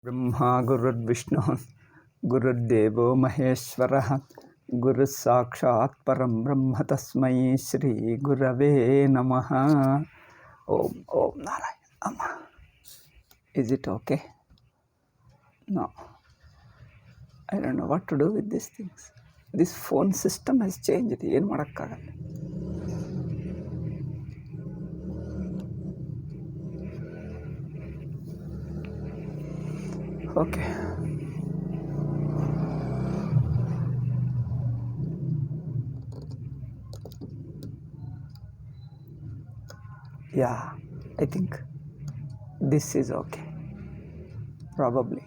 ब्रह्मा गुरुर्विष्णु गुरुर्देवो महेश्वरः गुरुः साक्षात् परं ब्रह्म तस्मै श्री गुरवे नमः. Om Narayana. Is it okay? No. I don't know what to do with these things. This phone system has changed. ಏನು ಮಾಡೋಕ್ಕಾಗಲ್ಲ. Okay. Yeah, I think this is okay. Probably.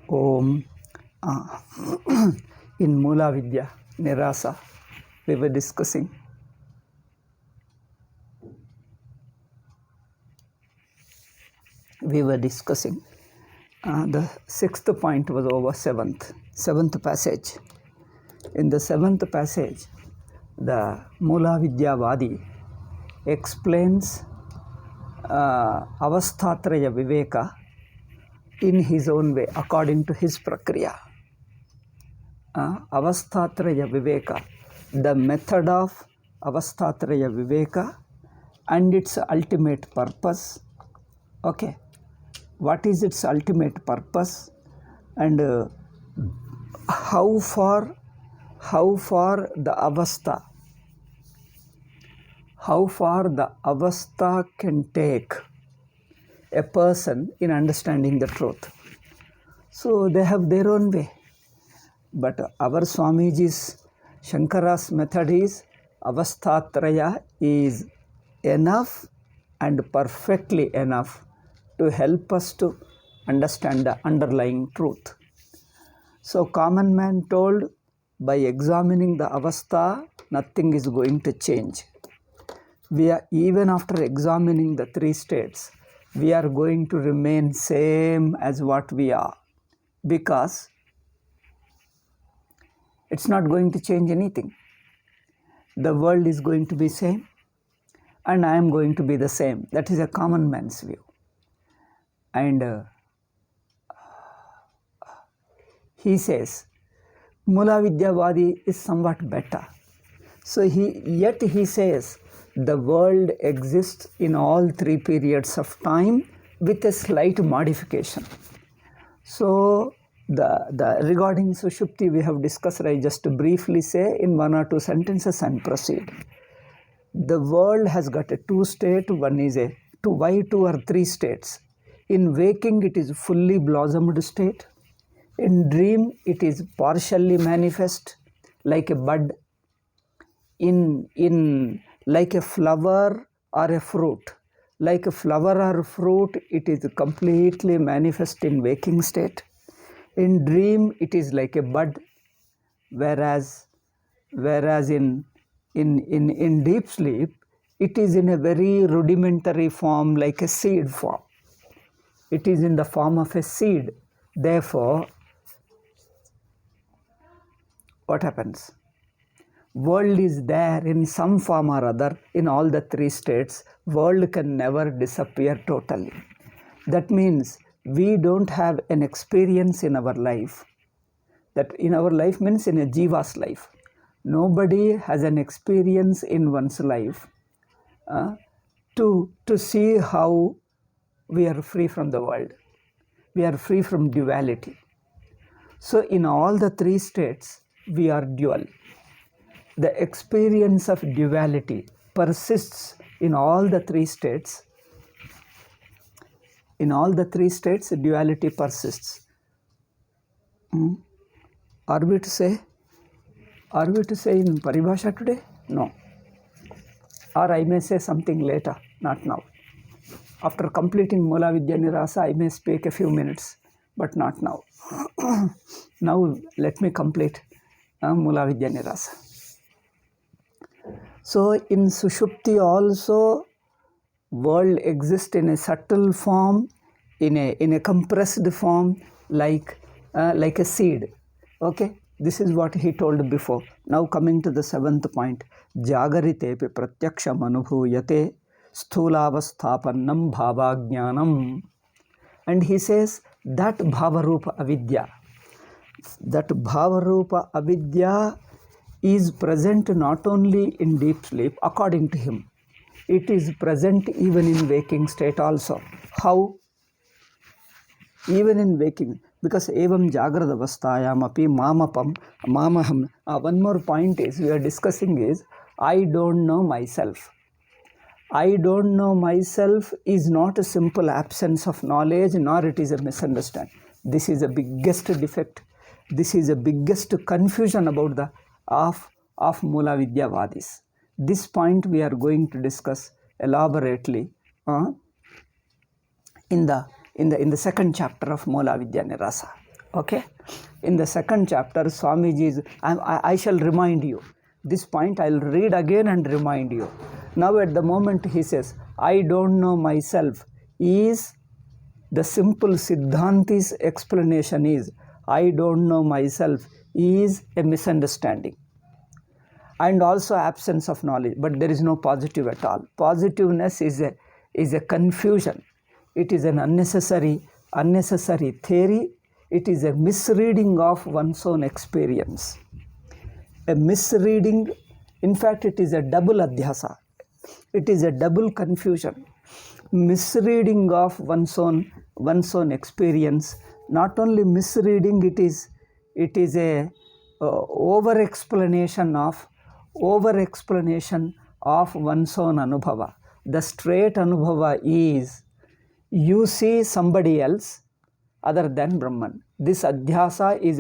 Om. In Mulavidya, Nirasa, we were discussing the sixth point was over seventh passage. In the seventh passage, the Mulavidya Vadi explains Avasthatraya Viveka in his own way, according to his prakriya. Avasthatraya Viveka, the method of Avasthatraya Viveka and its ultimate purpose. Okay, what is its ultimate purpose and how far the avastha can take a person in understanding the truth. So they have their own way, but our Swamiji's Shankara's method is Avasthatraya is enough and perfectly enough to help us to understand the underlying truth. So common man told, by examining the avastha, nothing is going to change. We are, even after examining the three states, we are going to remain same as what we are, because it's not going to change anything. The world is going to be same and I am going to be the same. That is a common man's view. And he says Mulavidya Vadi is somewhat better. So he says the world exists in all three periods of time with a slight modification. So the regarding Sushupti we have discussed. I just briefly say in one or two sentences and proceed. The world has got a two state. One is a two or three states. In waking it is fully blossomed state. In dream it is partially manifest like a bud. In like a flower or a fruit. Like a flower or fruit, it is completely manifest in waking state. In dream it is like a bud, whereas in deep sleep it is in a very rudimentary form, like a seed form. It is in the form of a seed. Therefore, what happens? World is there in some form or other in all the three states. World can never disappear totally. That means we don't have an experience in our life. That in our life means in a jiva's life. Nobody has an experience in one's life to see how we are free from the world. We are free from duality. So in all the three states, we are dual. The experience of duality persists in all the three states. In all the three states, duality persists. Are we to say in Paribhasha today? No. Or I may say something later, not now. After completing Mulavidya Nirasa, I may speak a few minutes, but not now. Now let me complete Mulavidya Nirasa. So in Sushupti also, world exists in a subtle form, in a compressed form, like a seed. Okay, this is what he told before. Now coming to the seventh point, Jagaritepi pratyaksham anubhuyate sthulavasthapannam bhavajnanam. And he says that bhavarupa avidya, is present not only in deep sleep, according to him. It is present even in waking state also. How? Even in waking, because evam jagrada avasthayam api mamaham. One more point is we are discussing is I don't know myself. I don't know myself is not a simple absence of knowledge, nor it is a misunderstanding. This is the biggest defect. This is the biggest confusion about the of Mulavidya Vadis. This point we are going to discuss elaborately in the second chapter of Mulavidya Nirasa. Okay, in the second chapter, Swamiji's. I shall remind you this point. I'll read again and remind you. Now at the moment he says, I don't know myself is the simple Siddhanti's explanation is I don't know myself is a misunderstanding and also absence of knowledge, but there is no positive at all. Positiveness is a confusion. It is an unnecessary theory. It is a misreading of one's own experience. A misreading, in fact, it is a double adhyasa. It is a double confusion. Misreading of one's own experience. Not only misreading, it is a over explanation of one's own anubhava. The straight anubhava is you see somebody else other than Brahman. This adhyasa is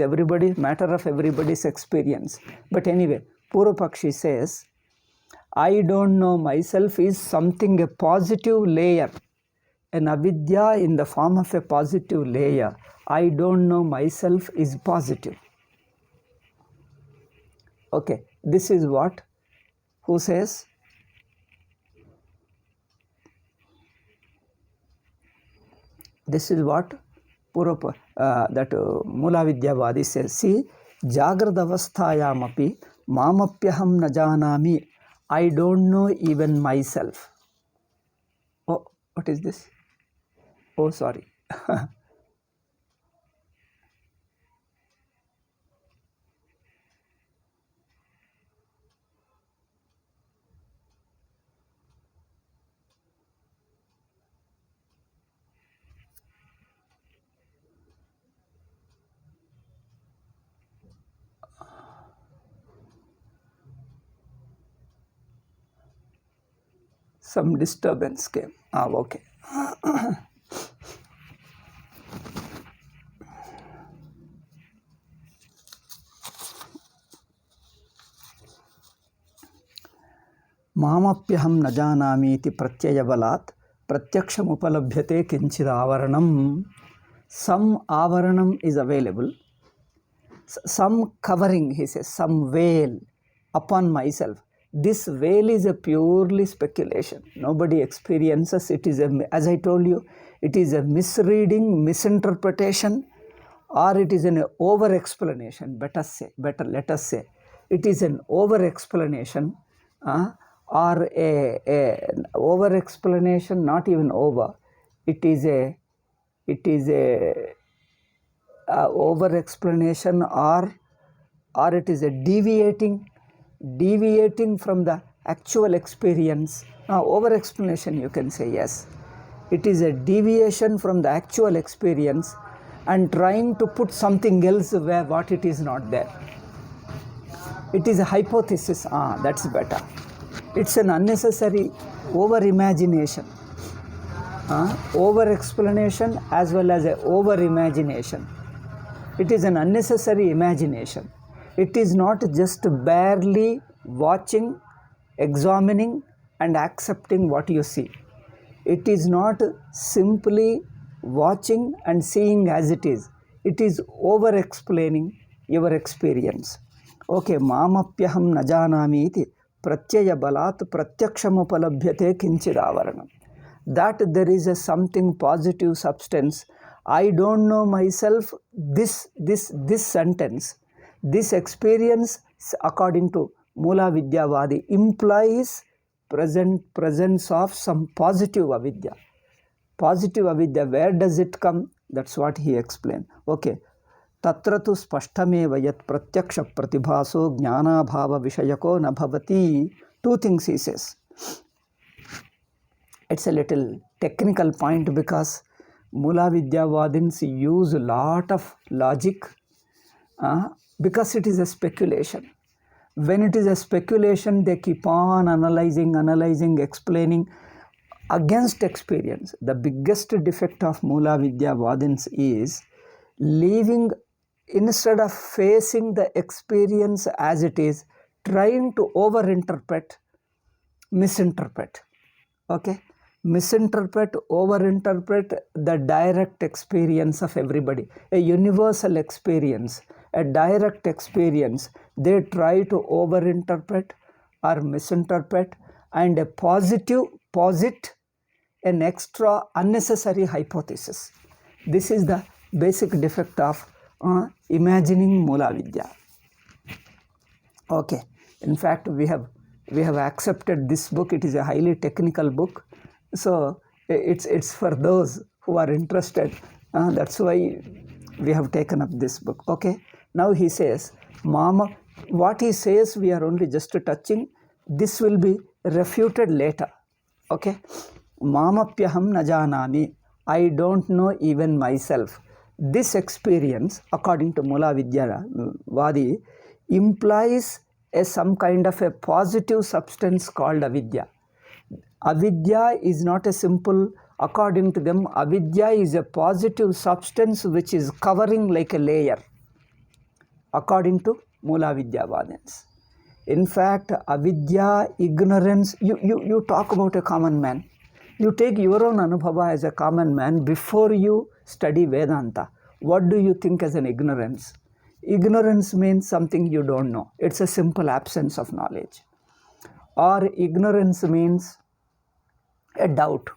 matter of everybody's experience. But anyway, Purvapakshi says, I don't know myself is something, a positive layer, an avidya in the form of a positive layer. I don't know myself is positive. Okay, this is what, who says? This is what that Mulavidya Vadi says. See, Jagradavasthayam api mamapyaham na janami. I don't know even myself. Oh, what is this? Oh, sorry. Some disturbance came. Okay. Mamapyaham na janami iti pratyayavalat pratyaksham upalabhyate kinchid avaranam. Some avaranam is available. Some covering, he says, some veil upon myself. This veil is a purely speculation. Nobody experiences it. As I told you, it is a misreading, misinterpretation, or it is an over-explanation. Better let us say. It is an over-explanation or a over-explanation, not even over. It is a over-explanation or it is a deviating from the actual experience. Now, over-explanation, you can say, yes. It is a deviation from the actual experience and trying to put something else where what it is not there. It is a hypothesis. That's better. It's an unnecessary over-imagination. Over-explanation as well as a over-imagination. It is an unnecessary imagination. It is not just barely watching, examining and accepting what you see. It is not simply watching and seeing as it is. It is over-explaining your experience. Okay, mamapyaham na janami iti pratyaya balat pratyaksham upalabhyate kinchid avaranam. That there is a something positive substance I don't know myself, this sentence, this experience, according to Mulavidya implies presence of some positive avidya. Positive avidya, where does it come? That's what he explained. Okay. Tatra tu spashtameva yat pratyaksha pratibhaso jnanabhava vishayako na bhavati. Two things he says. It's a little technical point because Mulavidyavadins use a lot of logic because it is a speculation. When it is a speculation, they keep on analyzing, explaining against experience. The biggest defect of Mulavidyavadins is leaving, instead of facing the experience as it is, trying to overinterpret, misinterpret. Okay? Misinterpret, overinterpret the direct experience of everybody. A universal experience, a direct experience, they try to overinterpret or misinterpret, and a posit an extra unnecessary hypothesis. This is the basic defect of imagining Mulavidya. Okay, in fact, we have accepted this book. It is a highly technical book, so it's for those who are interested. That's why we have taken up this book. Okay, now he says, Mama, what he says we are only just touching. This will be refuted later. Okay, Mamapyaham najanami, I don't know even myself. This experience, according to Mulavidya Vadi, implies some kind of a positive substance called avidya. Avidya is not a simple, according to them, avidya is a positive substance which is covering like a layer, according to Mulavidya Vadins. In fact, avidya, ignorance, you talk about a common man. You take your own anubhava as a common man before you study Vedanta. What do you think as an ignorance? Ignorance means something you don't know. It's a simple absence of knowledge. Or ignorance means a doubt.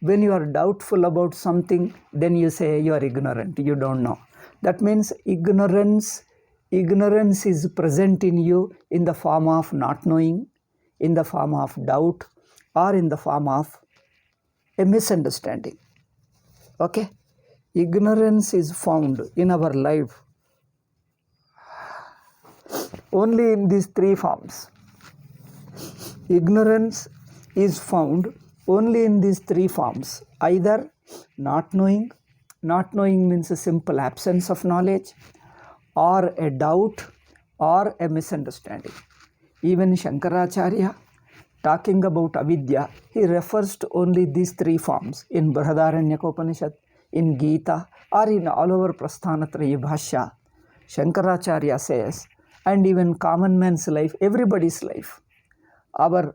When you are doubtful about something, then you say you are ignorant, you don't know. That means ignorance is present in you in the form of not knowing, in the form of doubt, or in the form of a misunderstanding. Okay? Ignorance is found in our life only in these three forms. Ignorance is found only in these three forms. Either not knowing means a simple absence of knowledge, or a doubt, or a misunderstanding. Even Shankaracharya, talking about avidya, he refers to only these three forms in Brihadaranyaka, in Gita, or in all over Prasthanatraya Bhashya. Shankaracharya says, and even common man's life, everybody's life, our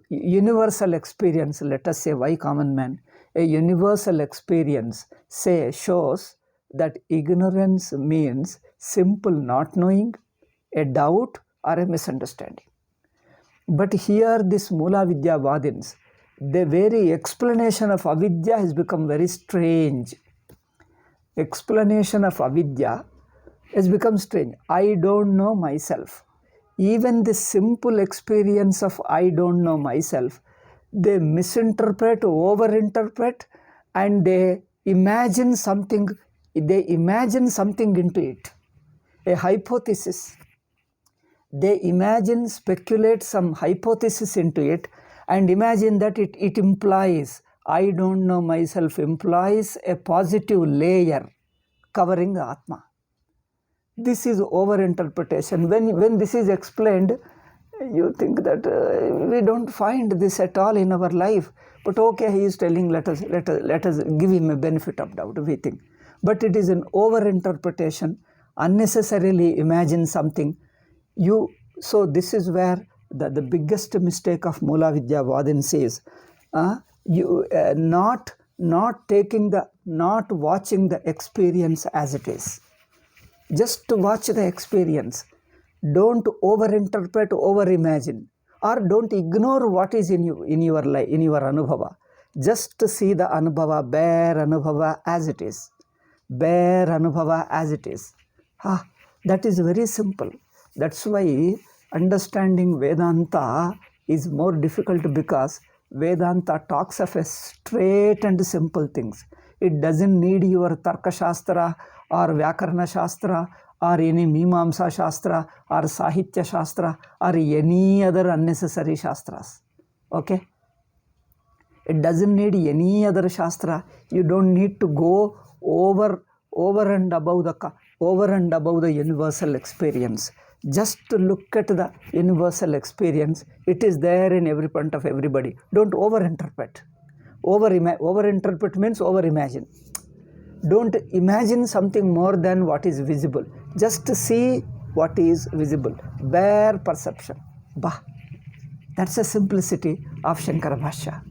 universal experience, let us say, why common man? A universal experience shows that ignorance means simple not knowing, a doubt, or a misunderstanding. But here this Mulavidya Vadins, the very explanation of avidya has become very strange. Explanation of avidya has become strange. I don't know myself. Even the simple experience of I don't know myself, they misinterpret, overinterpret, and they imagine something into it. A hypothesis. They speculate some hypothesis into it, and imagine that it implies, I don't know myself implies a positive layer covering the Atma. This is overinterpretation. When this is explained, you think that we don't find this at all in our life. But okay, he is telling, let us give him a benefit of doubt, we think. But it is an overinterpretation, unnecessarily imagine something. So this is where the biggest mistake of Mulavidya Vadins is, not watching the experience as it is. Just to watch the experience. Don't overinterpret, overimagine, or don't ignore what is in your life, in your anubhava. Just to see the anubhava, bare anubhava as it is. bare Anubhava as it is. That is very simple. That's why understanding Vedanta is more difficult, because Vedanta talks of a straight and simple things. It doesn't need your Tarka Shastra or Vyakarana Shastra or any Mimamsa Shastra or Sahitya Shastra or any other unnecessary Shastras. Okay? It doesn't need any other Shastra. You don't need to go over and above the universal experience. Just to look at the universal experience. It is there in every point of everybody. Don't overinterpret. Overinterpret means overimagine. Don't imagine something more than what is visible. Just see what is visible. Bare perception. That's the simplicity of Shankara Bhashya.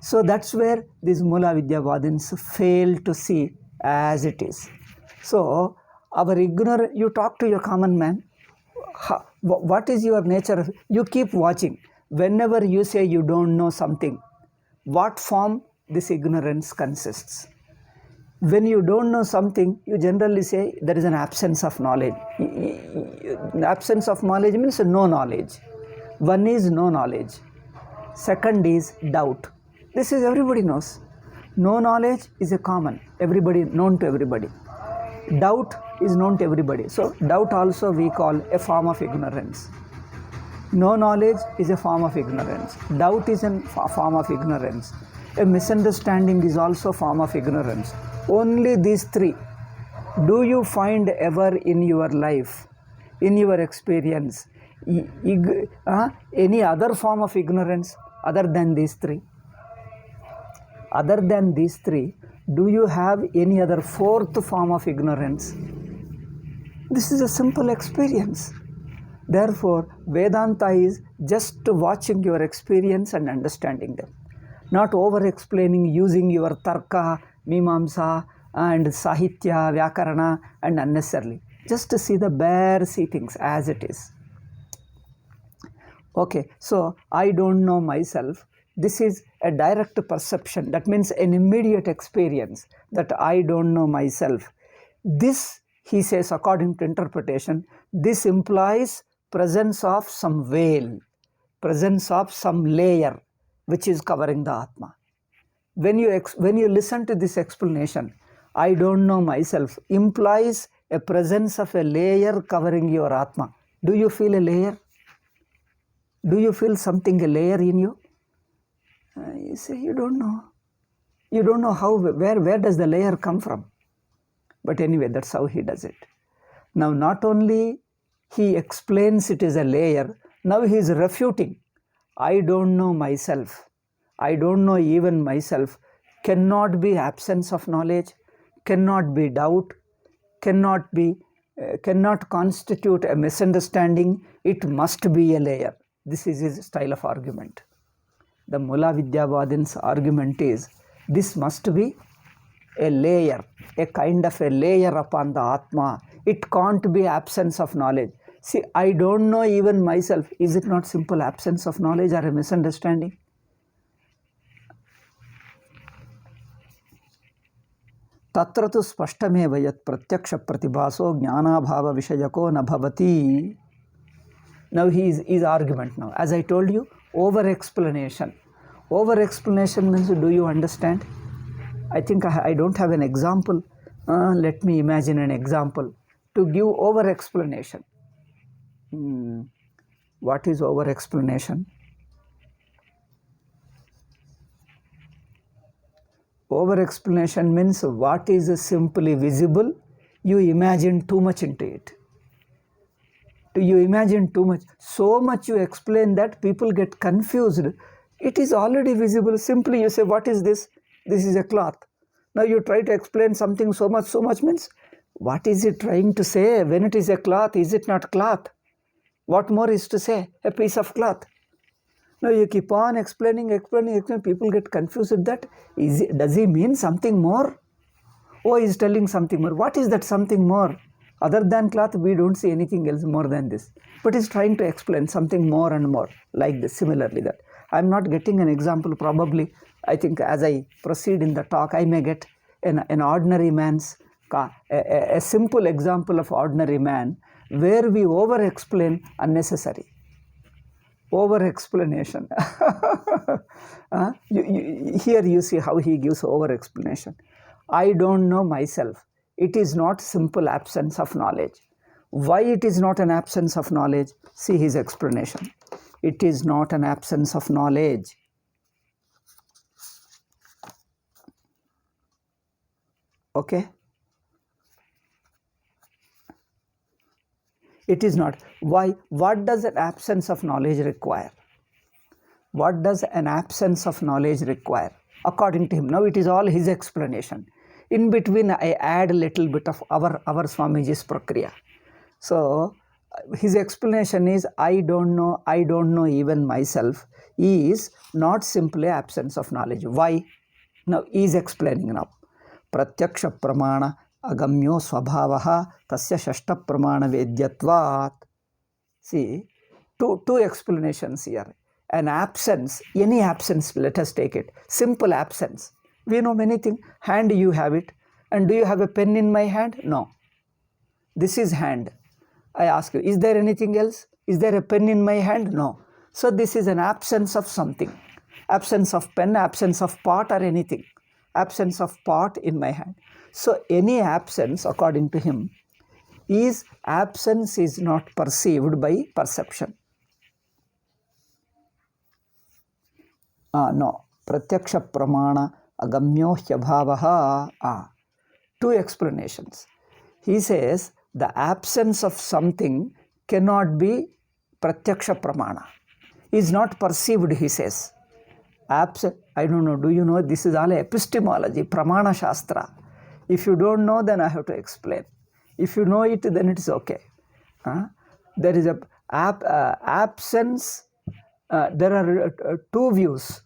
So that's where these Mulavidya Vadins fail to see as it is. So our ignorant, you talk to your common man, what is your nature? You keep watching. Whenever you say you don't know something, what form this ignorance consists? When you don't know something, you generally say there is an absence of knowledge. Absence of knowledge means no knowledge. One is no knowledge. Second is doubt. This is everybody knows. No knowledge is a common, everybody, known to everybody. Doubt is known to everybody. So doubt also we call a form of ignorance. No knowledge is a form of ignorance. Doubt is a form of ignorance. A misunderstanding is also a form of ignorance. Only these three. Do you find ever in your life, in your experience, any other form of ignorance other than these three? Other than these three, do you have any other fourth form of ignorance? This is a simple experience. Therefore, Vedanta is just watching your experience and understanding them. Not over-explaining using your Tarka, Mimamsa and Sahitya, Vyakarana and unnecessarily. Just to see things as it is. Okay, so I don't know myself. This is a direct perception. That means an immediate experience that I don't know myself. This, he says, according to interpretation, this implies presence of some veil, presence of some layer which is covering the Atma. When you listen to this explanation, I don't know myself, implies a presence of a layer covering your Atma. Do you feel a layer? Do you feel something, a layer in you? You say, you don't know. You don't know how, where does the layer come from? But anyway, that's how he does it. Now, not only he explains it as a layer, now he is refuting. I don't know myself. I don't know even myself. Cannot be absence of knowledge, cannot be doubt, cannot constitute a misunderstanding. It must be a layer. This is his style of argument. The Mulavidya Vadin's argument is, this must be a layer, a kind of a layer upon the Atma. It can't be absence of knowledge. See, I don't know even myself. Is it not simple absence of knowledge or a misunderstanding? Tatra tu spashtameva yat pratyaksha pratibhaso jnanabhava vishayako na bhavati. Now his argument now. As I told you, over-explanation. Over-explanation means, do you understand? I think I don't have an example. Let me imagine an example to give over-explanation. What is over-explanation? Over-explanation means what is simply visible, you imagine too much into it. You imagine too much. So much you explain that people get confused. It is already visible. Simply you say, what is this? This is a cloth. Now you try to explain something so much means, what is it trying to say? When it is a cloth, is it not cloth? What more is to say? A piece of cloth. Now you keep on explaining, people get confused with that. Does he mean something more? Oh, he's telling something more. What is that something more? Other than cloth, we don't see anything else more than this. But he's trying to explain something more and more, like this, similarly that. I'm not getting an example, probably. I think as I proceed in the talk, I may get an ordinary man's a simple example of ordinary man where we over-explain unnecessary. Over-explanation. Here you see how he gives over-explanation. I don't know myself. It is not simple absence of knowledge. Why it is not an absence of knowledge? See his explanation. It is not an absence of knowledge. Okay? It is not. Why? What does an absence of knowledge require? What does an absence of knowledge require? According to him. Now it is all his explanation. In between I add a little bit of our Swamiji's prakriya. So his explanation is I don't know even myself is not simply absence of knowledge. Why? Now he is explaining now. Pratyaksha pramana agamyo swabhavaha tasya shashta pramana vedyatvat. See, two explanations here. An absence, any absence, let us take it. Simple absence. We know many things. Hand, you have it. And do you have a pen in my hand? No. This is hand. I ask you, is there anything else? Is there a pen in my hand? No. So this is an absence of something. Absence of pen, absence of pot or anything. Absence of pot in my hand. So any absence, according to him, absence is not perceived by perception. No. Pratyaksha pramana agamyo hyabhavaha. Two explanations. He says the absence of something cannot be pratyaksha pramana. Is not perceived, he says. I don't know, do you know, this is all epistemology, pramana shastra. If you don't know, then I have to explain. If you know it, then it is okay. There is a absence. There are two views.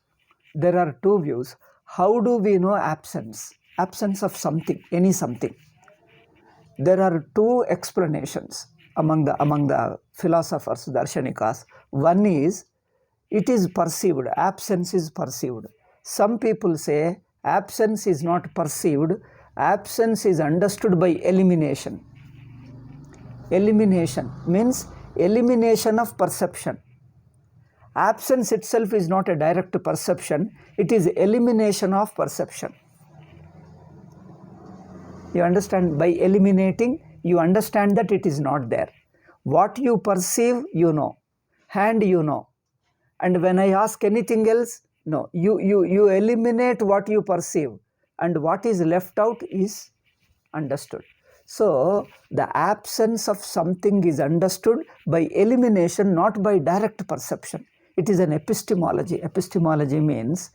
There are two views. How do we know absence? Absence of something, any something. There are two explanations among the philosophers, darshanikas. One is, it is perceived, absence is perceived. Some people say absence is not perceived, absence is understood by elimination. Elimination means elimination of perception. Absence itself is not a direct perception, it is elimination of perception. You understand? By eliminating, you understand that it is not there. What you perceive, you know. Hand, you know. And when I ask anything else, no. You eliminate what you perceive. And what is left out is understood. So, the absence of something is understood by elimination, not by direct perception. It is an epistemology. Epistemology means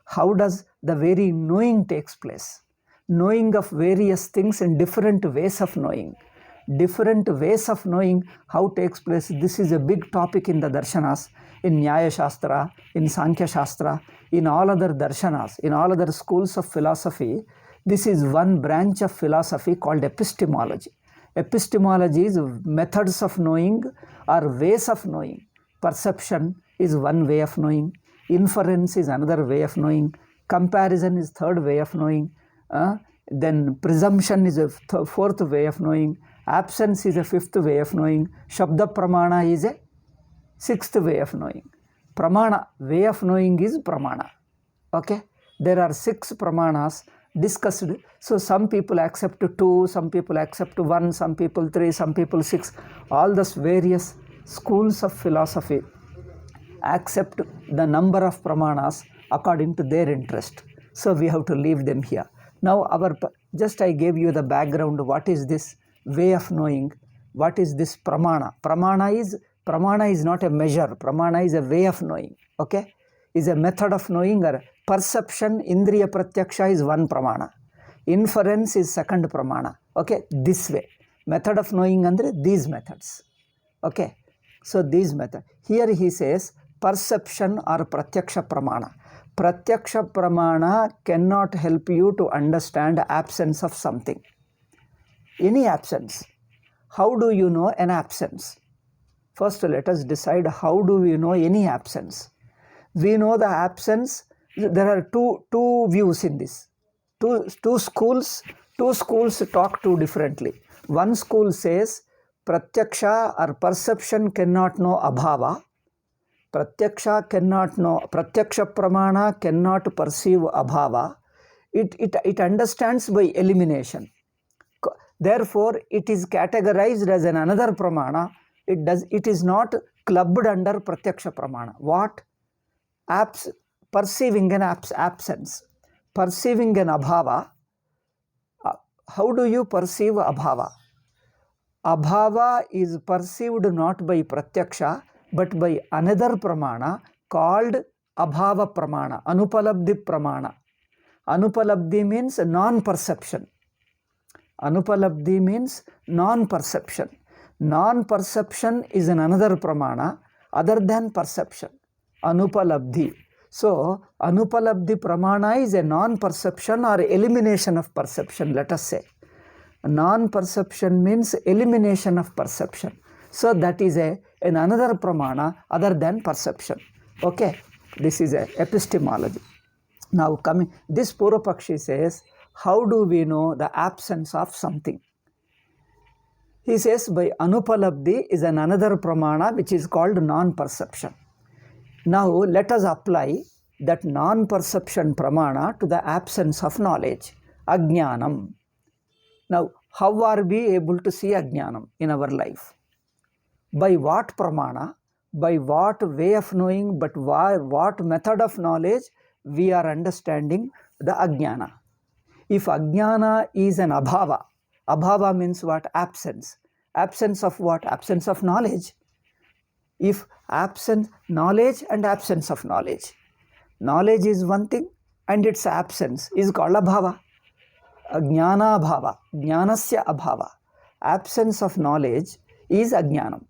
how does the very knowing takes place. Knowing of various things and different ways of knowing. Different ways of knowing how takes place. This is a big topic in the darshanas, in Nyaya Shastra, in Sankhya Shastra, in all other darshanas, in all other schools of philosophy. This is one branch of philosophy called epistemology. Epistemology is methods of knowing or ways of knowing. Perception is one way of knowing. Inference is another way of knowing. Comparison is third way of knowing. Then presumption is a fourth way of knowing. Absence is a fifth way of knowing. Shabda pramana is a sixth way of knowing. Pramana, way of knowing is pramana. Okay? There are 6 pramanas discussed. So some people accept 2, some people accept 1, some people 3, some people 6. All those various schools of philosophy accept the number of pramanas according to their interest. So we have to leave them here. Now just I gave you the background. What is this way of knowing? What is this pramana? Pramana is not a measure. Pramana is a way of knowing. Okay? Is a method of knowing. Or perception, indriya pratyaksha is one pramana. Inference is second pramana. Okay? This way. Method of knowing andre these methods. Okay? So these methods. Here he says perception or pratyaksha pramana. Pratyaksha pramana cannot help you to understand absence of something. Any absence. How do you know an absence? First, let us decide how do we know any absence. We know the absence. There are two views in this. Two schools, Two schools talk too differently. One school says pratyaksha or perception cannot know abhava. Pratyaksha cannot know, pratyaksha pramana cannot perceive abhava. It understands by elimination. Therefore, it is categorized as another pramana. It is not clubbed under pratyaksha pramana. What? Perceiving an absence. Perceiving an abhava. How do you perceive abhava? Abhava is perceived not by pratyaksha but by another pramana called abhava pramana, anupalabdhi pramana. Anupalabdhi means non-perception. Anupalabdhi means non-perception. Non-perception is another pramana other than perception. Anupalabdhi. So, anupalabdhi pramana is a non-perception or elimination of perception, let us say. Non-perception means elimination of perception. So, that is another pramana other than perception. Okay, this is epistemology. Now, coming, this Purvapakshi says, how do we know the absence of something? He says, by anupalabdhi is another pramana which is called non-perception. Now, let us apply that non-perception pramana to the absence of knowledge, ajnanam. Now, how are we able to see ajnanam in our life? By what pramana? By what way of knowing, but what method of knowledge we are understanding the ajnana? If ajnana is an abhava, abhava means what? Absence. Absence of what? Absence of knowledge. If absence, knowledge and absence of knowledge. Knowledge is one thing and its absence is called abhava. Jnana abhava, jnanasya abhava. Absence of knowledge is ajnanam.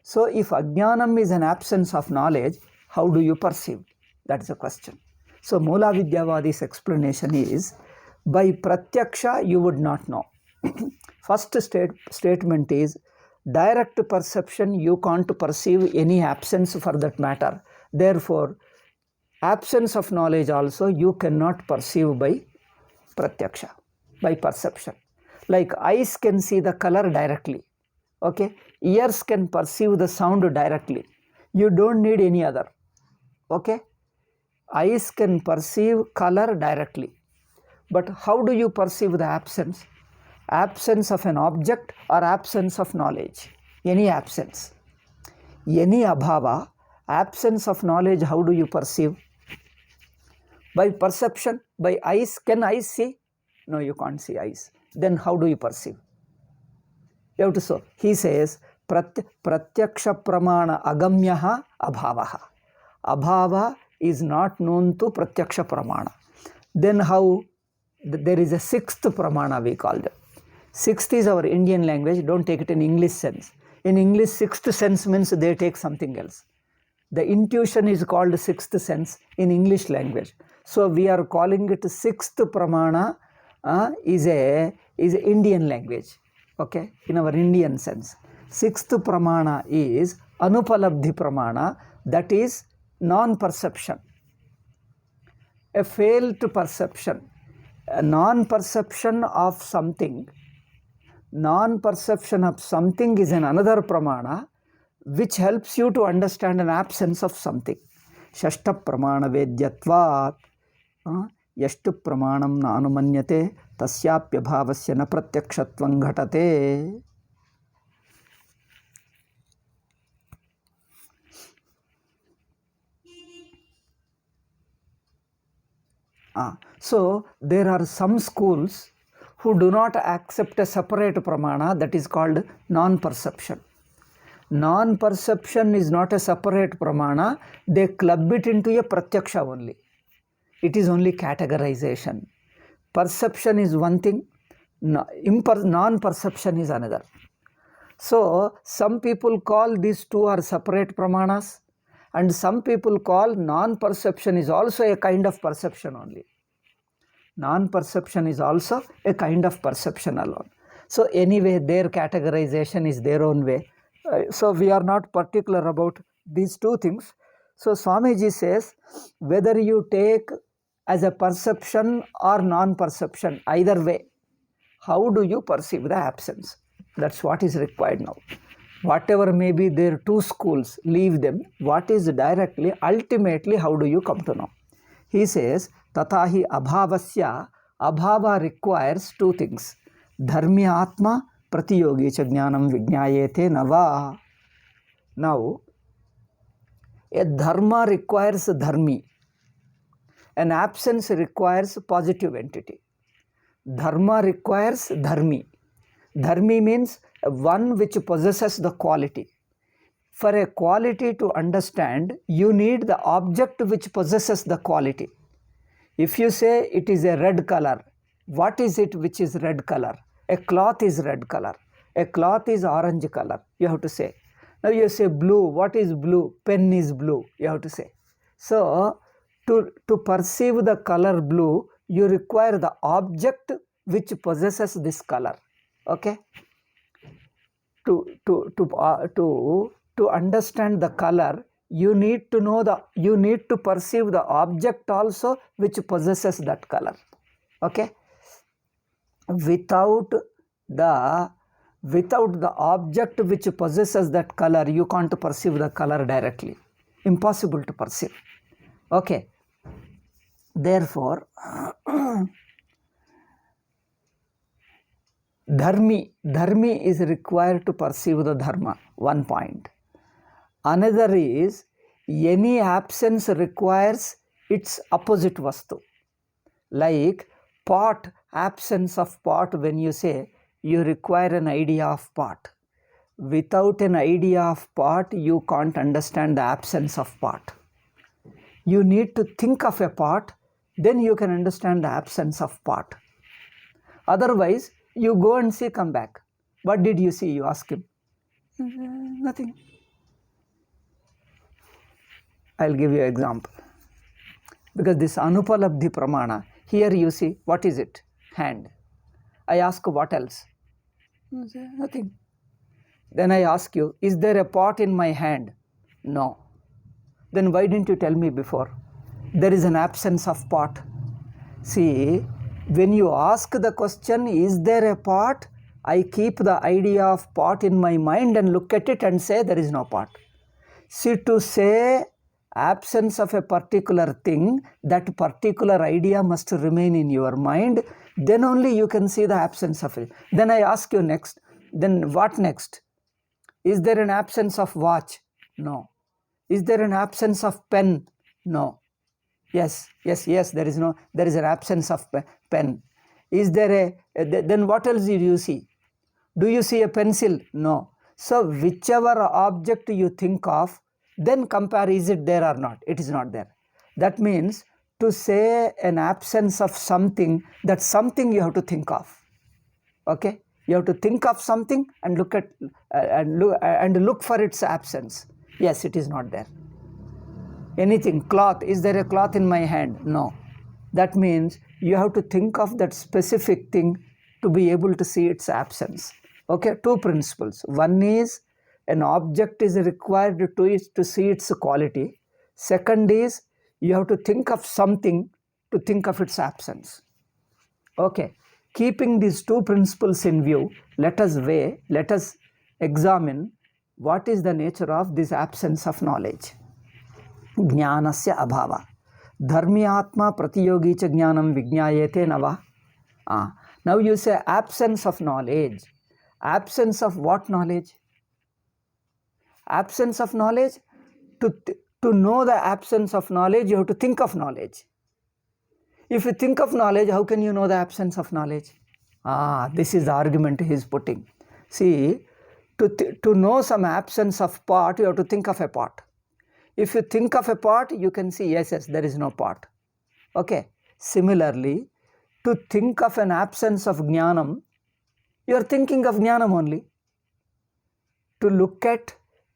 So if ajnanam is an absence of knowledge, how do you perceive? That is the question. So Mulavidyavadi's explanation is, by pratyaksha you would not know. First statement is, direct perception you can't perceive any absence for that matter. Therefore, absence of knowledge also you cannot perceive by pratyaksha, by perception. Like eyes can see the color directly. Okay, ears can perceive the sound directly. You don't need any other. Okay, eyes can perceive color directly. But how do you perceive the absence? Absence of an object or absence of knowledge? Any absence. Any abhava, absence of knowledge, how do you perceive? By perception, by eyes. Can eyes see? No, you can't see eyes. Then how do you perceive? You have to show. He says, pratyaksha pramana agamyaha abhavaha. Abhava is not known to pratyaksha pramana. Then how? There is a sixth pramana we call them. Sixth is our Indian language, don't take it in English sense. In English, sixth sense means they take something else. The intuition is called sixth sense in English language. So we are calling it sixth pramana is Indian language, okay, in our Indian sense. Sixth pramana is anupalabdhi pramana, that is non-perception. A failed perception. A non-perception of something. Non-perception of something is another pramana which helps you to understand an absence of something. Shashta pramana vedyatvat yashtu pramanam na anumanyate tasyapya bhavasya na pratyakshatvam ghatate. So there are some schools who do not accept a separate pramana, that is called non-perception. Non-perception is not a separate pramana, they club it into a pratyaksha only. It is only categorization. Perception is one thing, non-perception is another. So some people call these two are separate pramanas, and some people call non-perception is also a kind of perception only. Non-perception is also a kind of perception alone. So anyway, their categorization is their own way. So we are not particular about these two things. So Swamiji says, whether you take as a perception or non-perception, either way, how do you perceive the absence? That's what is required now. Whatever may be their two schools, leave them. What is directly, ultimately, how do you come to know? He says, Tatahi abhavasya, abhava requires two things. Dharmi atma pratiyogi cha jnanam vijnayete nava. Now, a dharma requires dharmi. An absence requires positive entity. Dharma requires dharmi. Dharmi means one which possesses the quality. For a quality to understand, you need the object which possesses the quality. If you say it is a red color, what is it which is red color? A cloth is red color. A cloth is orange color. You have to say. Now you say blue. What is blue? Pen is blue. You have to say. So, to perceive the color blue, you require the object which possesses this color. Okay? To understand the color, you need to perceive the object also which possesses that color. Okay? Without the object which possesses that color, you can't perceive the color directly. Impossible to perceive. Okay. Therefore, dharmi is required to perceive the dharma. One point. Another is, any absence requires its opposite vastu. Like pot, absence of pot, when you say you require an idea of pot. Without an idea of pot, you can't understand the absence of pot. You need to think of a pot, then you can understand the absence of pot. Otherwise, you go and see, come back. What did you see? You ask him. Nothing. I'll give you an example. Because this Anupalabdhi Pramana, here you see, what is it? Hand. I ask, what else? Nothing. Then I ask you, is there a pot in my hand? No. Then why didn't you tell me before? There is an absence of pot. See, when you ask the question, is there a pot? I keep the idea of pot in my mind and look at it and say there is no pot. See, to say absence of a particular thing, that particular idea must remain in your mind, then only you can see the absence of it. Then I ask you next, then what next? Is there an absence of watch? No. Is there an absence of pen? No. Yes, there is an absence of pen. Is there then what else did you see? Do you see a pencil? No. So whichever object you think of, then compare, is it there or not? It is not there. That means to say an absence of something, that something you have to think of. Okay? You have to think of something and look at and look for its absence. Yes, it is not there. Anything, cloth, is there a cloth in my hand? No. That means you have to think of that specific thing to be able to see its absence. Okay, two principles. One is, an object is required to see its quality. Second is, you have to think of something to think of its absence. Okay, keeping these two principles in view, let us examine what is the nature of this absence of knowledge. Jnanasya abhava. Dharmyatma pratiyogi cha jnanam vijnayete nava. Now you say absence of knowledge. Absence of what knowledge? Absence of knowledge. To know the absence of knowledge, you have to think of knowledge. If you think of knowledge, how can you know the absence of knowledge? This is the argument he is putting. See, to know some absence of pot, you have to think of a pot. If you think of a pot, you can see, yes, there is no pot. Okay. Similarly, to think of an absence of jnanam, you are thinking of jnanam only.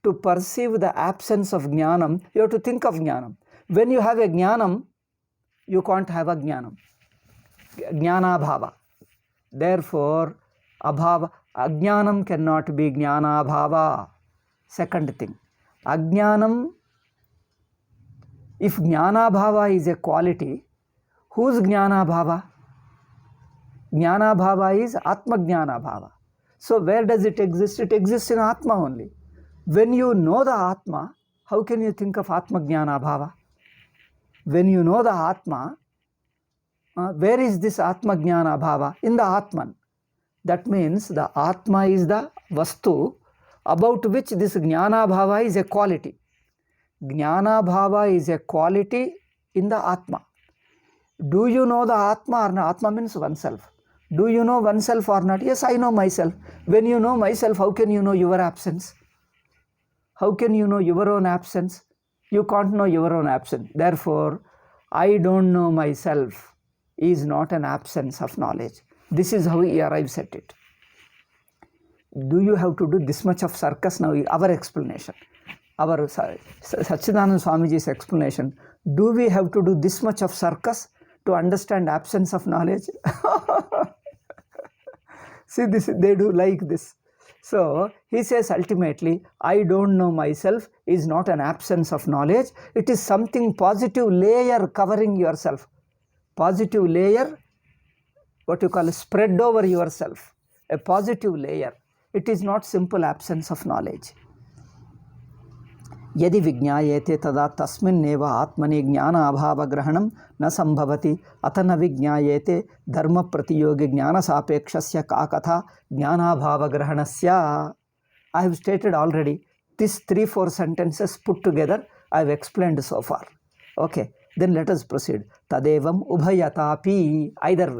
To perceive the absence of jnanam, you have to think of jnanam. When you have a jnanam, you can't have a jnanam. Jnanabhava. Therefore, abhava, ajnanam cannot be jnanabhava. Second thing, ajnanam, if jnanabhava is a quality, whose jnanabhava? Jnana bhava is Atma Jnana bhava. So where does it exist? It exists in Atma only. When you know the Atma, how can you think of Atma Jnana bhava? When you know the Atma, where is this Atma Jnana bhava? In the Atman. That means the Atma is the Vastu about which this Jnana bhava is a quality. Jnana bhava is a quality in the Atma. Do you know the Atma or not? Atma means oneself. Do you know oneself or not? Yes, I know myself. When you know myself, how can you know your absence? How can you know your own absence? You can't know your own absence. Therefore, I don't know myself is not an absence of knowledge. This is how he arrives at it. Do you have to do this much of circus now? Our explanation. Our Sachidananda Swamiji's explanation. Do we have to do this much of circus to understand absence of knowledge? See, this, they do like this. So he says ultimately, I don't know myself is not an absence of knowledge. It is something positive layer covering yourself. Positive layer, what you call spread over yourself. A positive layer. It is not simple absence of knowledge. यदि विज्ञायेते तदा तस्मिन्नेव आत्मनि ज्ञान अभाव ग्रहणं न संभवति अत न विज्ञायेते धर्म प्रतियोगी ज्ञान सापेक्षस्य का कथा ज्ञानाभाव ग्रहणस्य. I have stated already these 3-4 sentences put together I have explained so far. Okay, then let us proceed. Tadevam ubhayatapi, either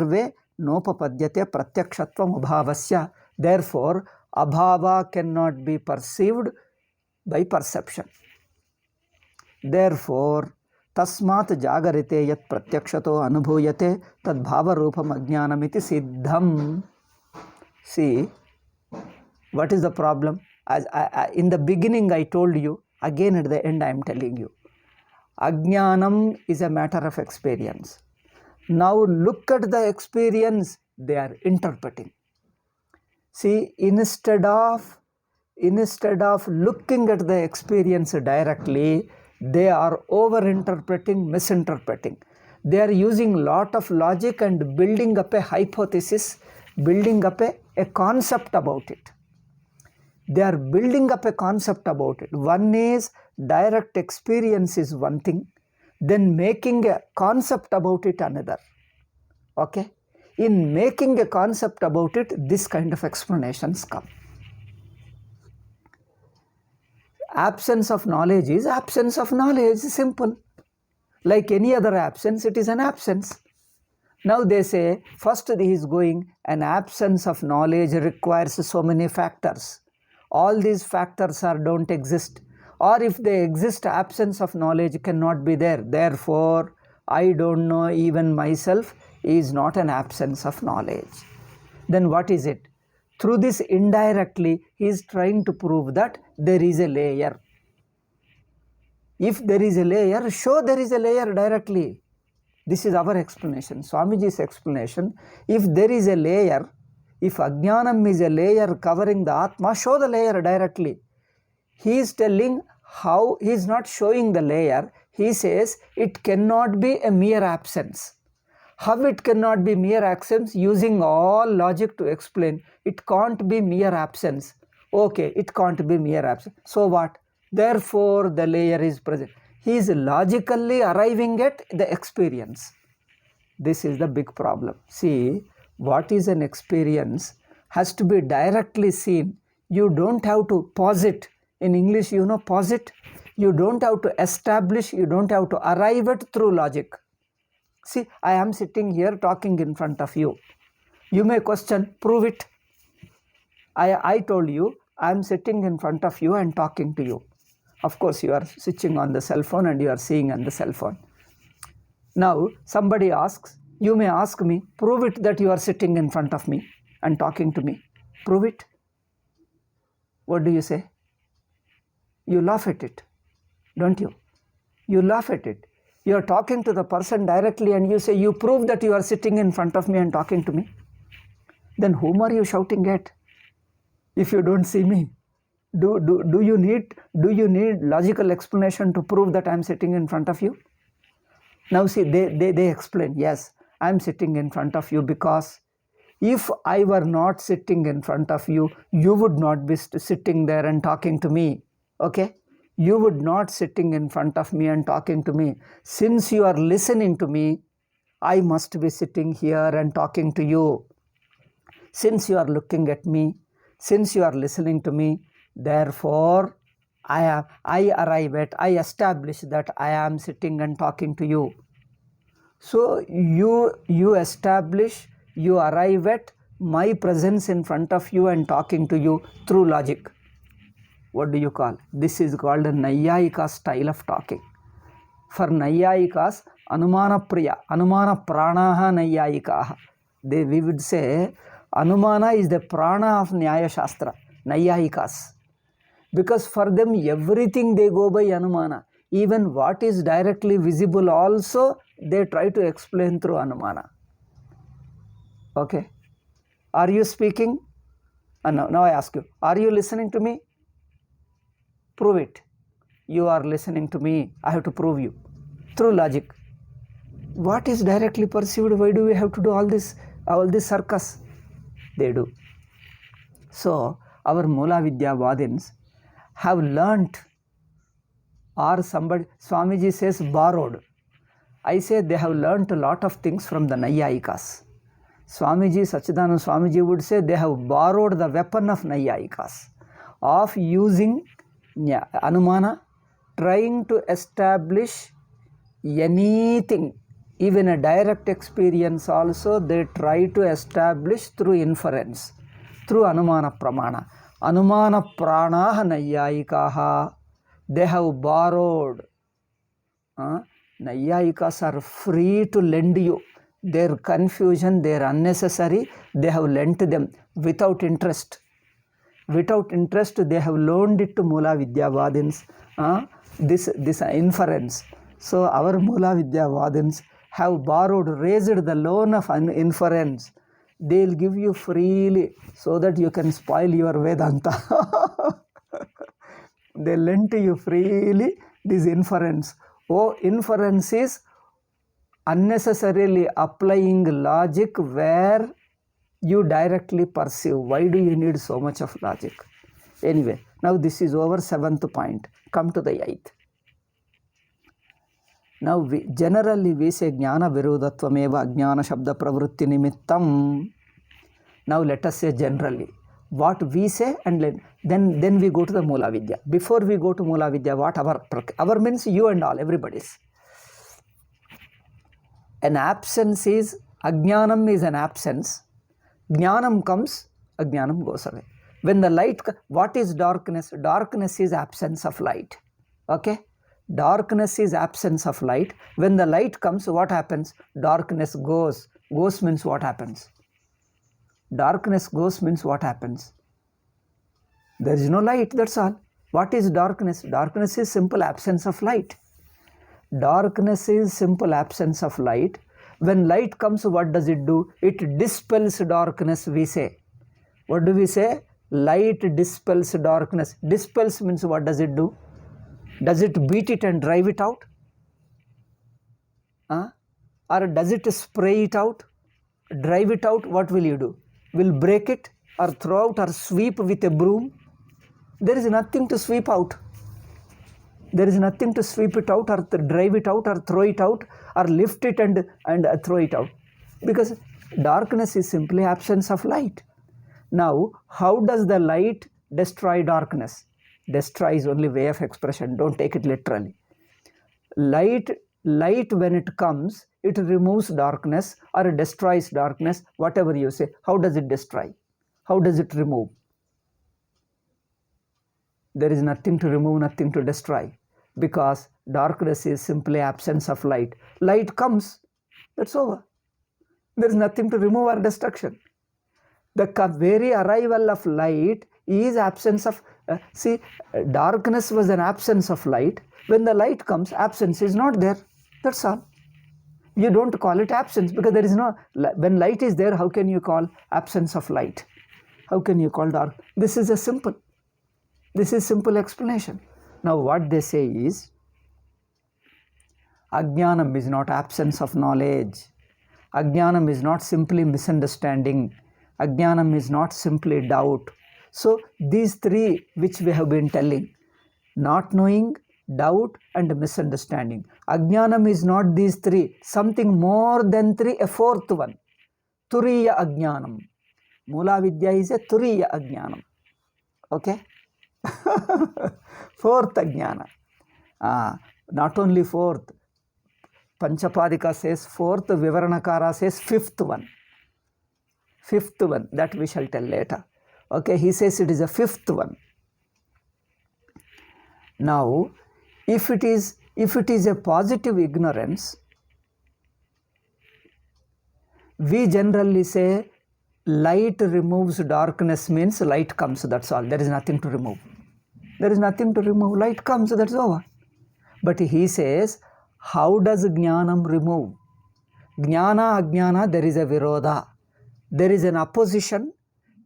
way nopapadyate pratyakshatvam abhavasya. Therefore abhava cannot be perceived by perception. Therefore, tasmat jagarite yat pratyakshato anubhuyate tad bhava rupam ajnanamiti siddham. See, what is the problem? As in the beginning I told you, again at the end I am telling you. Ajnanam is a matter of experience. Now look at the experience they are interpreting. See, instead of looking at the experience directly, they are over-interpreting, misinterpreting. They are using lot of logic and building up a hypothesis, building up a concept about it. They are building up a concept about it. One is direct experience is one thing, then making a concept about it another. Okay? In making a concept about it, this kind of explanations come. Absence of knowledge is absence of knowledge, simple. Like any other absence, it is an absence. Now they say, first he is going, an absence of knowledge requires so many factors. All these factors don't exist. Or if they exist, absence of knowledge cannot be there. Therefore, I don't know even myself is not an absence of knowledge. Then what is it? Through this indirectly, he is trying to prove that there is a layer. If there is a layer, show there is a layer directly. This is our explanation, Swamiji's explanation. If there is a layer, if Ajnanam is a layer covering the Atma, show the layer directly. He is telling how, he is not showing the layer. He says it cannot be a mere absence. How it cannot be mere absence? Using all logic to explain. It can't be mere absence. Okay, it can't be mere absence. So what? Therefore, the layer is present. He is logically arriving at the experience. This is the big problem. See, what is an experience has to be directly seen. You don't have to posit. In English, you know, posit. You don't have to establish. You don't have to arrive at through logic. See, I am sitting here talking in front of you. You may question, prove it. I told you, I am sitting in front of you and talking to you. Of course, you are switching on the cell phone and you are seeing on the cell phone. Now, somebody asks, you may ask me, prove it that you are sitting in front of me and talking to me. Prove it. What do you say? You laugh at it, don't you? You laugh at it. You are talking to the person directly and you say, you prove that you are sitting in front of me and talking to me. Then whom are you shouting at? If you don't see me, do you need logical explanation to prove that I am sitting in front of you? Now see, they explain, yes, I am sitting in front of you because if I were not sitting in front of you, you would not be sitting there and talking to me. Okay? You would not sitting in front of me and talking to me. Since you are listening to me, I must be sitting here and talking to you. Since you are looking at me, since you are listening to me, therefore I establish that I am sitting and talking to you. So you establish, you arrive at my presence in front of you and talking to you through logic. What do you call? This is called a Nayayika style of talking. For Nayayikas, Anumana Priya, Anumana Pranaha Nayayikaha. We would say Anumana is the prana of Nyaya Shastra, Nayayikas. Because for them everything they go by Anumana. Even what is directly visible also they try to explain through Anumana. Okay. Are you speaking? Now I ask you, are you listening to me? Prove it. You are listening to me. I have to prove you. Through logic. What is directly perceived? Why do we have to do all this circus? They do. So our Mulavidya Vadins have learnt, or somebody, Swamiji says borrowed. I say they have learnt a lot of things from the Nayayikas. Swamiji, Sachidananda Swamiji would say they have borrowed the weapon of Nayayikas, of using Anumana, trying to establish anything, even a direct experience also, they try to establish through inference, through Anumana Pramana. Anumana Pranaha Nayayikaha, they have borrowed. Nayayikas are free to lend you their confusion, their unnecessary, they have lent them without interest. Without interest, they have loaned it to Mulavidya Vadins, this inference. So our Mulavidya Vadins have borrowed, raised the loan of an inference. They will give you freely so that you can spoil your Vedanta. They lent you freely this inference. Oh, inference is unnecessarily applying logic where you directly perceive. Why do you need so much of logic? Anyway, now this is over 7th point. Come to the 8th. Now generally we say Jnana Virodattvameva Jnana Shabda Pravrutti Nimittam. Now let us say generally what we say, and then we go to the Mulavidya. Before we go to Mulavidya, what our means you and all, everybody's. An absence is, Ajnanam is an absence. Jnanam comes, Ajnanam goes away. When the light, what is darkness? Darkness is absence of light. Okay? Darkness is absence of light. When the light comes, what happens? Darkness goes. Goes means what happens? Darkness goes means what happens? There is no light, that's all. What is darkness? Darkness is simple absence of light. Darkness is simple absence of light. When light comes, what does it do? It dispels darkness, we say. What do we say? Light dispels darkness. Dispels means what does it do? Does it beat it and drive it out? Or does it spray it out? Drive it out, what will you do? Will break it or throw out or sweep with a broom? There is nothing to sweep out. There is nothing to sweep it out or drive it out or throw it out or lift it and throw it out. Because darkness is simply absence of light. Now, how does the light destroy darkness? Destroy is only way of expression. Don't take it literally. Light when it comes, it removes darkness or it destroys darkness, whatever you say. How does it destroy? How does it remove? There is nothing to remove, nothing to destroy, because darkness is simply absence of light. Light comes, that's over. There is nothing to remove or destruction. The very arrival of light is absence of, darkness was an absence of light. When the light comes, absence is not there. That's all. You don't call it absence because there is no, when light is there, how can you call absence of light? How can you call dark? This is simple explanation. Now what they say is, Ajnanam is not absence of knowledge. Ajnanam is not simply misunderstanding. Ajnanam is not simply doubt. So these three which we have been telling, not knowing, doubt and misunderstanding. Ajnanam is not these three, something more than three, a fourth one. Turiya Ajnanam. Mulavidya is a Turiya Ajnanam. Okay? Fourth Ajnana. Not only fourth. Panchapadika says fourth, Vivaranakara says fifth one. Fifth one, that we shall tell later. Okay, he says it is a fifth one. Now, if it is a positive ignorance, we generally say light removes darkness, means light comes, that's all. There is nothing to remove. There is nothing to remove. Light comes, that's over. But he says, how does Jnanam remove? Jnana, Ajnana, there is a virodha. There is an opposition,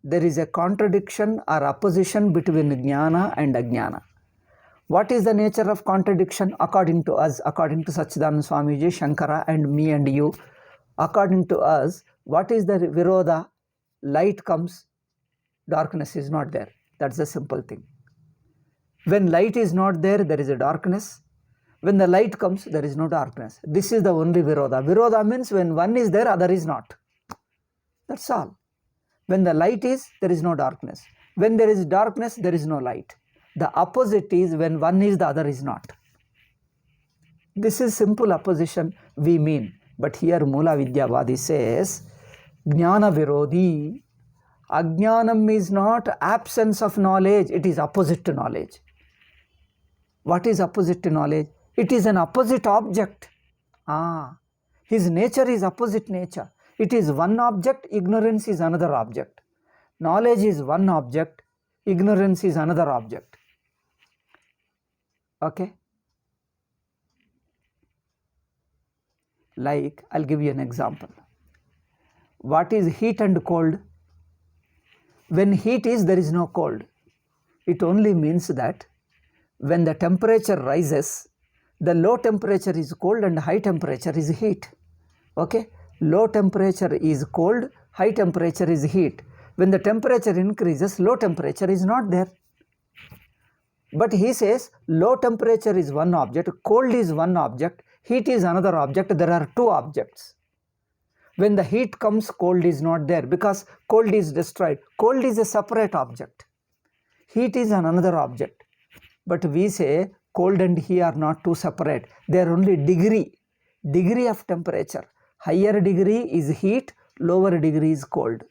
there is a contradiction or opposition between Jnana and Ajnana. What is the nature of contradiction according to us, according to Sachidananda Swamiji, Shankara and me and you? According to us, what is the virodha? Light comes, darkness is not there. That's the simple thing. When light is not there, there is a darkness. When the light comes, there is no darkness. This is the only virodha. Virodha means when one is there, other is not. That's all. When the light is, there is no darkness. When there is darkness, there is no light. The opposite is when one is, the other is not. This is simple opposition we mean. But here Mulavidyavadi says, Jnana Virodhi. Ajnanam is not absence of knowledge, it is opposite to knowledge. What is opposite to knowledge? It is an opposite object. His nature is opposite nature. It is one object, ignorance is another object. Knowledge is one object, ignorance is another object. Okay? Like, I'll give you an example. What is heat and cold? When heat is, there is no cold. It only means that when the temperature rises, the low temperature is cold and high temperature is heat. Okay? Low temperature is cold, high temperature is heat. When the temperature increases, low temperature is not there. But he says low temperature is one object, cold is one object, heat is another object. There are two objects. When the heat comes, cold is not there because cold is destroyed. Cold is a separate object. Heat is another object. But we say cold and heat are not two separate. They are only degree of temperature. Higher degree is heat, lower degree is cold.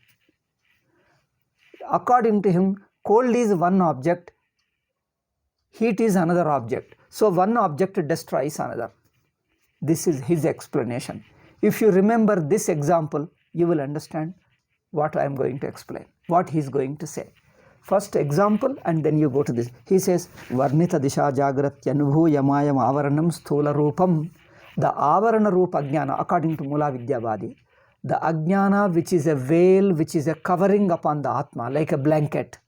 According to him, cold is one object, heat is another object. So one object destroys another. This is his explanation. If you remember this example, you will understand what I am going to explain, what he is going to say. First example and then you go to this. He says, Varnita Disha Jagratyanubhu Yamayam Avaranam Sthula Rupam. The Avarana Rupa Ajnana, according to Mulavidyavadi, the Ajnana which is a veil, which is a covering upon the Atma, like a blanket,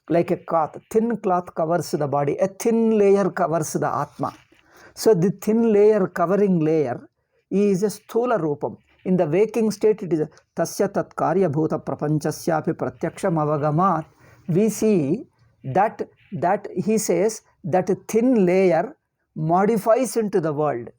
like a cloth. Thin cloth covers the body, a thin layer covers the Atma. So the thin layer, covering layer, is a Sthula Rupam. In the waking state, it is a Tasya Tat Karya Bhuta Prapanchasyapi Pratyaksham Avagamat. We see that he says that thin layer modifies into the world.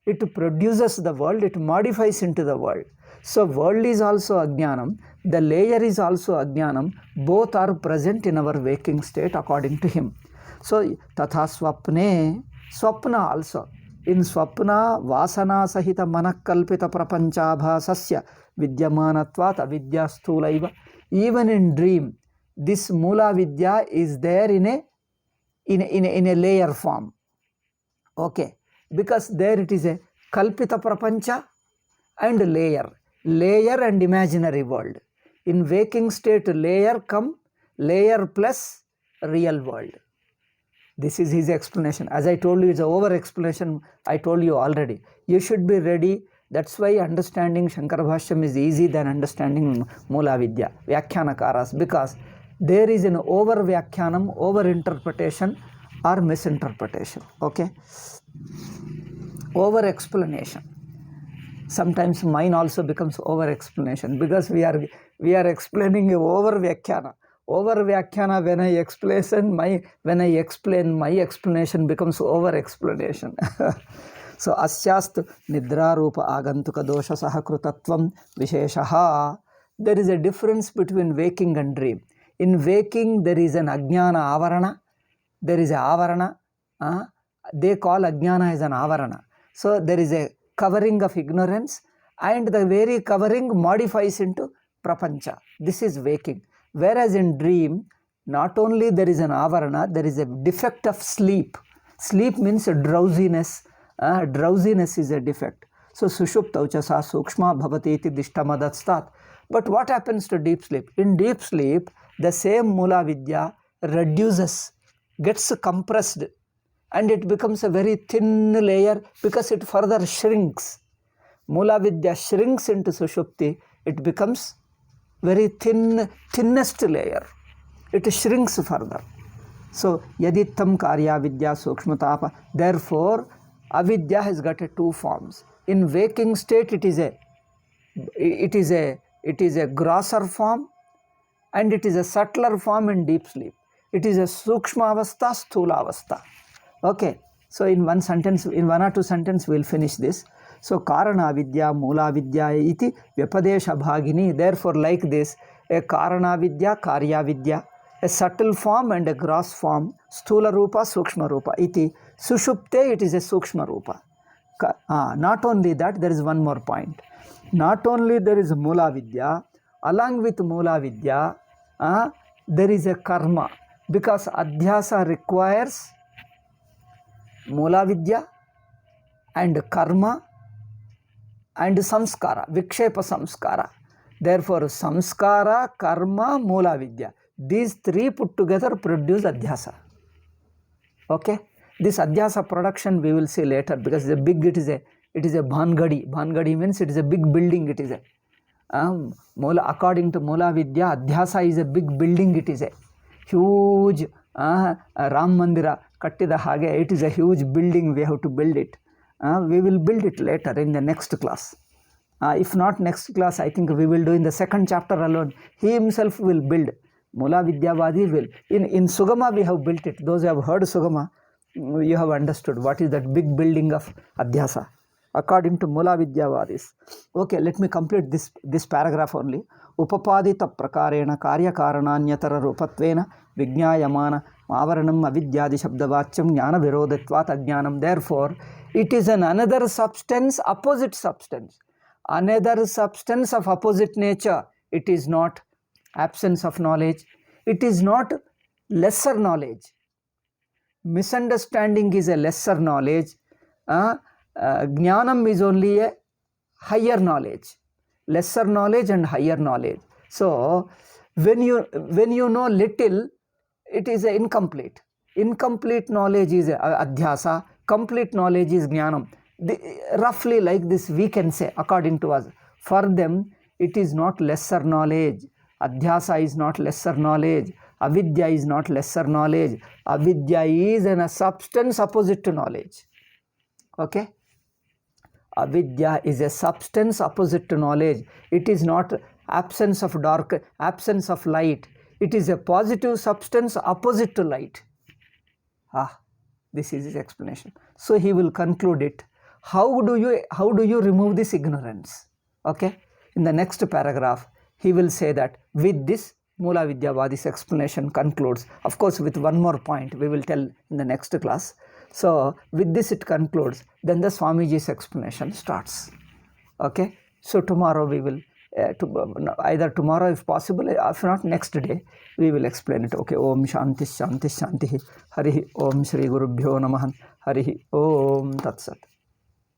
It produces the world, it modifies into the world. So world is also Ajnanam, the layer is also Ajnanam, both are present in our waking state according to him. So Tatha Swapne, Swapna also. In Swapna, Vasana Sahita Manakalpita Prapanchabhasasya Vidyamanatvat Avidya Stulaiva. Even in dream, this Mulavidya is there in a layer form. Okay. Because there it is a Kalpita Prapancha and layer and imaginary world. In waking state, layer plus real world. This is his explanation. As I told you, it's an over explanation. I told you already. You should be ready. That's why understanding Shankara Bhashyam is easy than understanding Mulavidya, Vyakyanakaras, because there is an over Vyakyanam, over interpretation or misinterpretation. Okay? Over explanation. Sometimes mine also becomes over explanation because we are explaining over Vyakhyana. Over Vyakhyana, when I explain my explanation becomes over explanation. So asyastu nidra rupa agantuka dosha sahakrutatvam visheshaha. There is a difference between waking and dream. In waking, there is an ajnana avarana. There is a avarana. They call ajnana as an avarana. So there is a covering of ignorance, and the very covering modifies into prapancha. This is waking. Whereas in dream, not only there is an avarana, there is a defect of sleep. Sleep means drowsiness. Drowsiness is a defect. So sushuptaucha sa sukshma bhavati iti dishtamadat. But what happens to deep sleep? In deep sleep, the same Mulavidya reduces, gets compressed, and it becomes a very thin layer because it further shrinks. Mulavidya shrinks into Sushupti, it becomes very thinnest layer. It shrinks further. So, yadittam karya vidya sukshmatapa. Therefore, avidya has got two forms. In waking state, it is a grosser form, and it is a subtler form in deep sleep. It is a sukshma avastha, sthula avastha. Okay, so in one or two sentences, we'll finish this. So, karana vidya, mula vidya iti vyapadesha bhagini. Therefore, like this, a karana vidya, karya vidya, a subtle form and a gross form, sthula rupa, sukshma rupa iti. Sushupte, it is a sukshma rupa. Not only that, there is one more point. Not only there is mula vidya, along with mula vidya, there is a karma, because adhyasa requires mula vidya and karma and samskara, vikshepa samskara. Therefore, samskara, karma, mula vidya, these three put together produce adhyasa. Okay, this adhyasa production we will see later, because it is a bhangadi. Bhangadi means it is a big building. It is a according to Mula Vidya, adhyasa is a big building. It is a huge Ram Mandira kattida hage. It is a huge building. We have to build it. We will build it later in the next class. If not next class, I think we will do in the second chapter alone. He himself will build. Mula Vidyavadi will. In Sugama we have built it. Those who have heard Sugama, you have understood what is that big building of adhyasa, according to Mula Vidyavadis. Okay, let me complete this paragraph only. Upapadita prakarena karya karananyatara rupatvena vijnayamana avaranam avidyadi shabdavacham jnana virodhatvat ajnanam. Therefore, it is another substance, opposite substance. Another substance of opposite nature. It is not absence of knowledge. It is not lesser knowledge. Misunderstanding is a lesser knowledge. Jnanam is only a higher knowledge. Lesser knowledge and higher knowledge. So, when you know little, it is incomplete. Incomplete knowledge is adhyasa. Complete knowledge is jnanam. Roughly like this we can say, according to us. For them, it is not lesser knowledge. Adhyasa is not lesser knowledge. Avidya is not lesser knowledge. Avidya is a substance opposite to knowledge. Okay? Avidya is a substance opposite to knowledge. It is not absence of dark, absence of light. It is a positive substance opposite to light. This is his explanation. So he will conclude it. How do you remove this ignorance? Okay? In the next paragraph, he will say that with this, Mula Vidyavadi's explanation concludes. Of course, with one more point, we will tell in the next class. So, with this it concludes. Then the Swamiji's explanation starts. Okay? So, tomorrow we will, either tomorrow if possible, if not next day, we will explain it. Okay? Om Shanti Shanti Shanti. Harihi Om Shri Gurubhyo Namaha. Harihi Om Tat Sat.